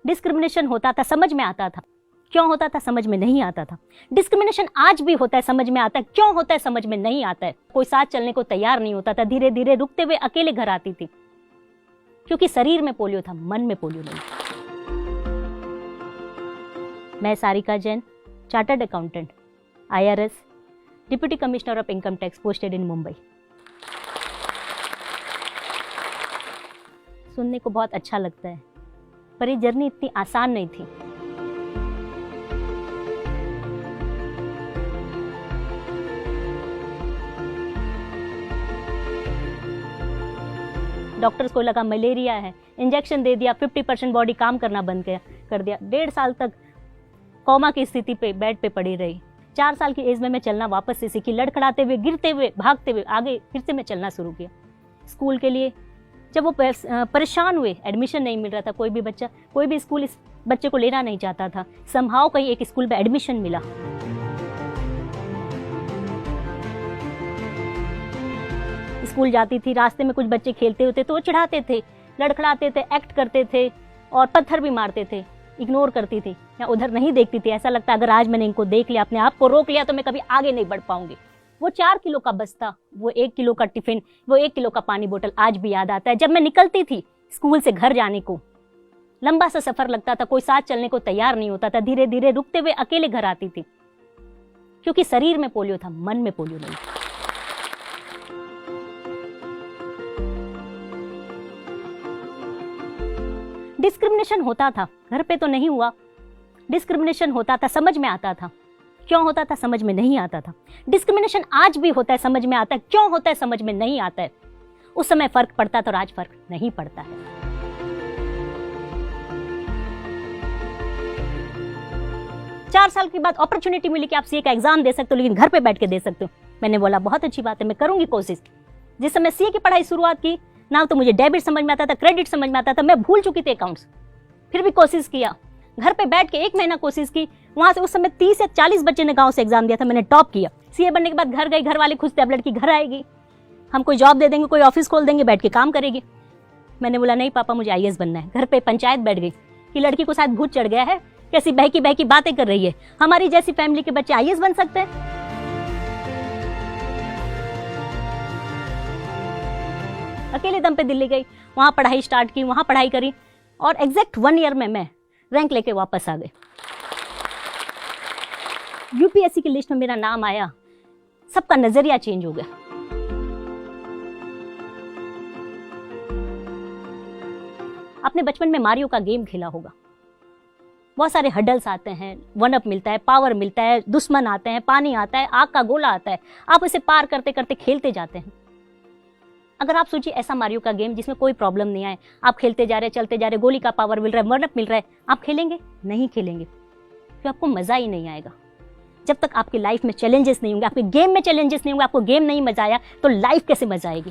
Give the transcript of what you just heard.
Discrimination होता था, समझ में आता था। क्यों होता था? समझ में नहीं आता था। डिस्क्रिमिनेशन आज भी होता है, समझ में आता है। क्यों होता है? समझ में नहीं आता है। कोई साथ चलने को तैयार नहीं होता था। धीरे धीरे रुकते हुए अकेले घर आती थी, क्योंकि शरीर में पोलियो था, मन में पोलियो नहीं था। मैं Sarika Jain, chartered accountant, IRS, deputy commissioner of income tax, posted in Mumbai. सुनने को बहुत अच्छा लगता है, पर ये जर्नी इतनी आसान नहीं थी। डॉक्टर्स को लगा मलेरिया है, इंजेक्शन दे दिया, 50% बॉडी काम करना बंद कर दिया। 1.5 साल तक कोमा की स्थिति पे बेड पे पड़ी रही। 4 साल की एज में मैं चलना वापस से सीखी। लड़खड़ाते हुए, गिरते हुए, भागते हुए आगे फिर से मैं चलना शुरू किया। स्कूल के लिए जब वो परेशान हुए, एडमिशन नहीं मिल रहा था, कोई भी स्कूल इस बच्चे को लेना नहीं चाहता था। समहाउ कहीं एक स्कूल में एडमिशन मिला। स्कूल जाती थी, रास्ते में कुछ बच्चे खेलते होते तो वो चिढ़ाते थे, लड़खड़ाते थे, एक्ट करते थे और पत्थर भी मारते थे। इग्नोर करती थी या उधर नहीं देखती थी। ऐसा लगता अगर आज मैंने इनको देख लिया, अपने आप को रोक लिया, तो मैं कभी आगे नहीं बढ़ पाऊंगी। वो 4 किलो का बस्ता, वो 1 किलो का टिफिन, वो 1 किलो का पानी बोतल आज भी याद आता है। जब मैं निकलती थी स्कूल से घर जाने को, लंबा सा सफर लगता था, कोई साथ चलने को तैयार नहीं होता था। धीरे धीरे रुकते हुए अकेले घर आती थी, क्योंकि शरीर में पोलियो था, मन में पोलियो नहीं था। डिस्क्रिमिनेशन होता था, घर पे तो नहीं हुआ। डिस्क्रिमिनेशन होता था, समझ में आता था। क्यों होता था? समझ में नहीं आता था। डिस्क्रिमिनेशन आज भी होता है, समझ में आता है। क्यों होता है? समझ में नहीं आता है। उस समय फर्क पड़ता था और आज फर्क नहीं पड़ता है। चार साल के बाद अपॉर्चुनिटी मिली कि आप सीए का एग्जाम दे सकते हो, लेकिन घर पे बैठ के दे सकते हो। मैंने बोला बहुत अच्छी बात है, मैं करूंगी कोशिश। जिस समय सीए की पढ़ाई शुरुआत की ना, तो मुझे डेबिट समझ में आता था, क्रेडिट समझ में आता था, मैं भूल चुकी थी अकाउंट्स। फिर भी कोशिश किया, घर पे बैठ के 1 महीना कोशिश की। वहां से उस समय 30 या 40 बच्चे ने गांव से एग्जाम दिया था, मैंने टॉप किया। सीए बनने के बाद घर गई, घर वाले खुश थे, अब लड़की घर आएगी, हम कोई जॉब दे देंगे, कोई ऑफिस खोल देंगे, बैठ के काम करेगी। मैंने बोला नहीं पापा, मुझे IAS बनना है। घर पे पंचायत बैठ गई कि लड़की को शायद भूत चढ़ गया है, कैसी बहकी बहकी बातें कर रही है, हमारी जैसी फैमिली के बच्चे IAS बन सकते हैं। अकेले दम पे दिल्ली गई, वहां पढ़ाई स्टार्ट की, वहां पढ़ाई करी और एग्जैक्ट 1 ईयर में मैं रैंक लेके वापस आ गई। UPSC की लिस्ट में मेरा नाम आया, सबका नजरिया चेंज हो गया। आपने बचपन में मारियो का गेम खेला होगा, बहुत सारे हडल्स आते हैं, 1-अप मिलता है, पावर मिलता है, दुश्मन आते हैं, पानी आता है, आग का गोला आता है, आप उसे पार करते करते खेलते जाते हैं। अगर आप सोचिए ऐसा मारियो का गेम जिसमें कोई प्रॉब्लम नहीं आए, आप खेलते जा रहे, चलते जा रहे, गोली का पावर मिल रहा है, 1-अप मिल रहा है, आप खेलेंगे? नहीं खेलेंगे, क्योंकि आपको मजा ही नहीं आएगा। जब तक आपकी लाइफ में चैलेंजेस नहीं होंगे, आपके गेम में चैलेंजेस नहीं होंगे, आपको गेम नहीं मजा आया तो लाइफ कैसे मजा आएगी।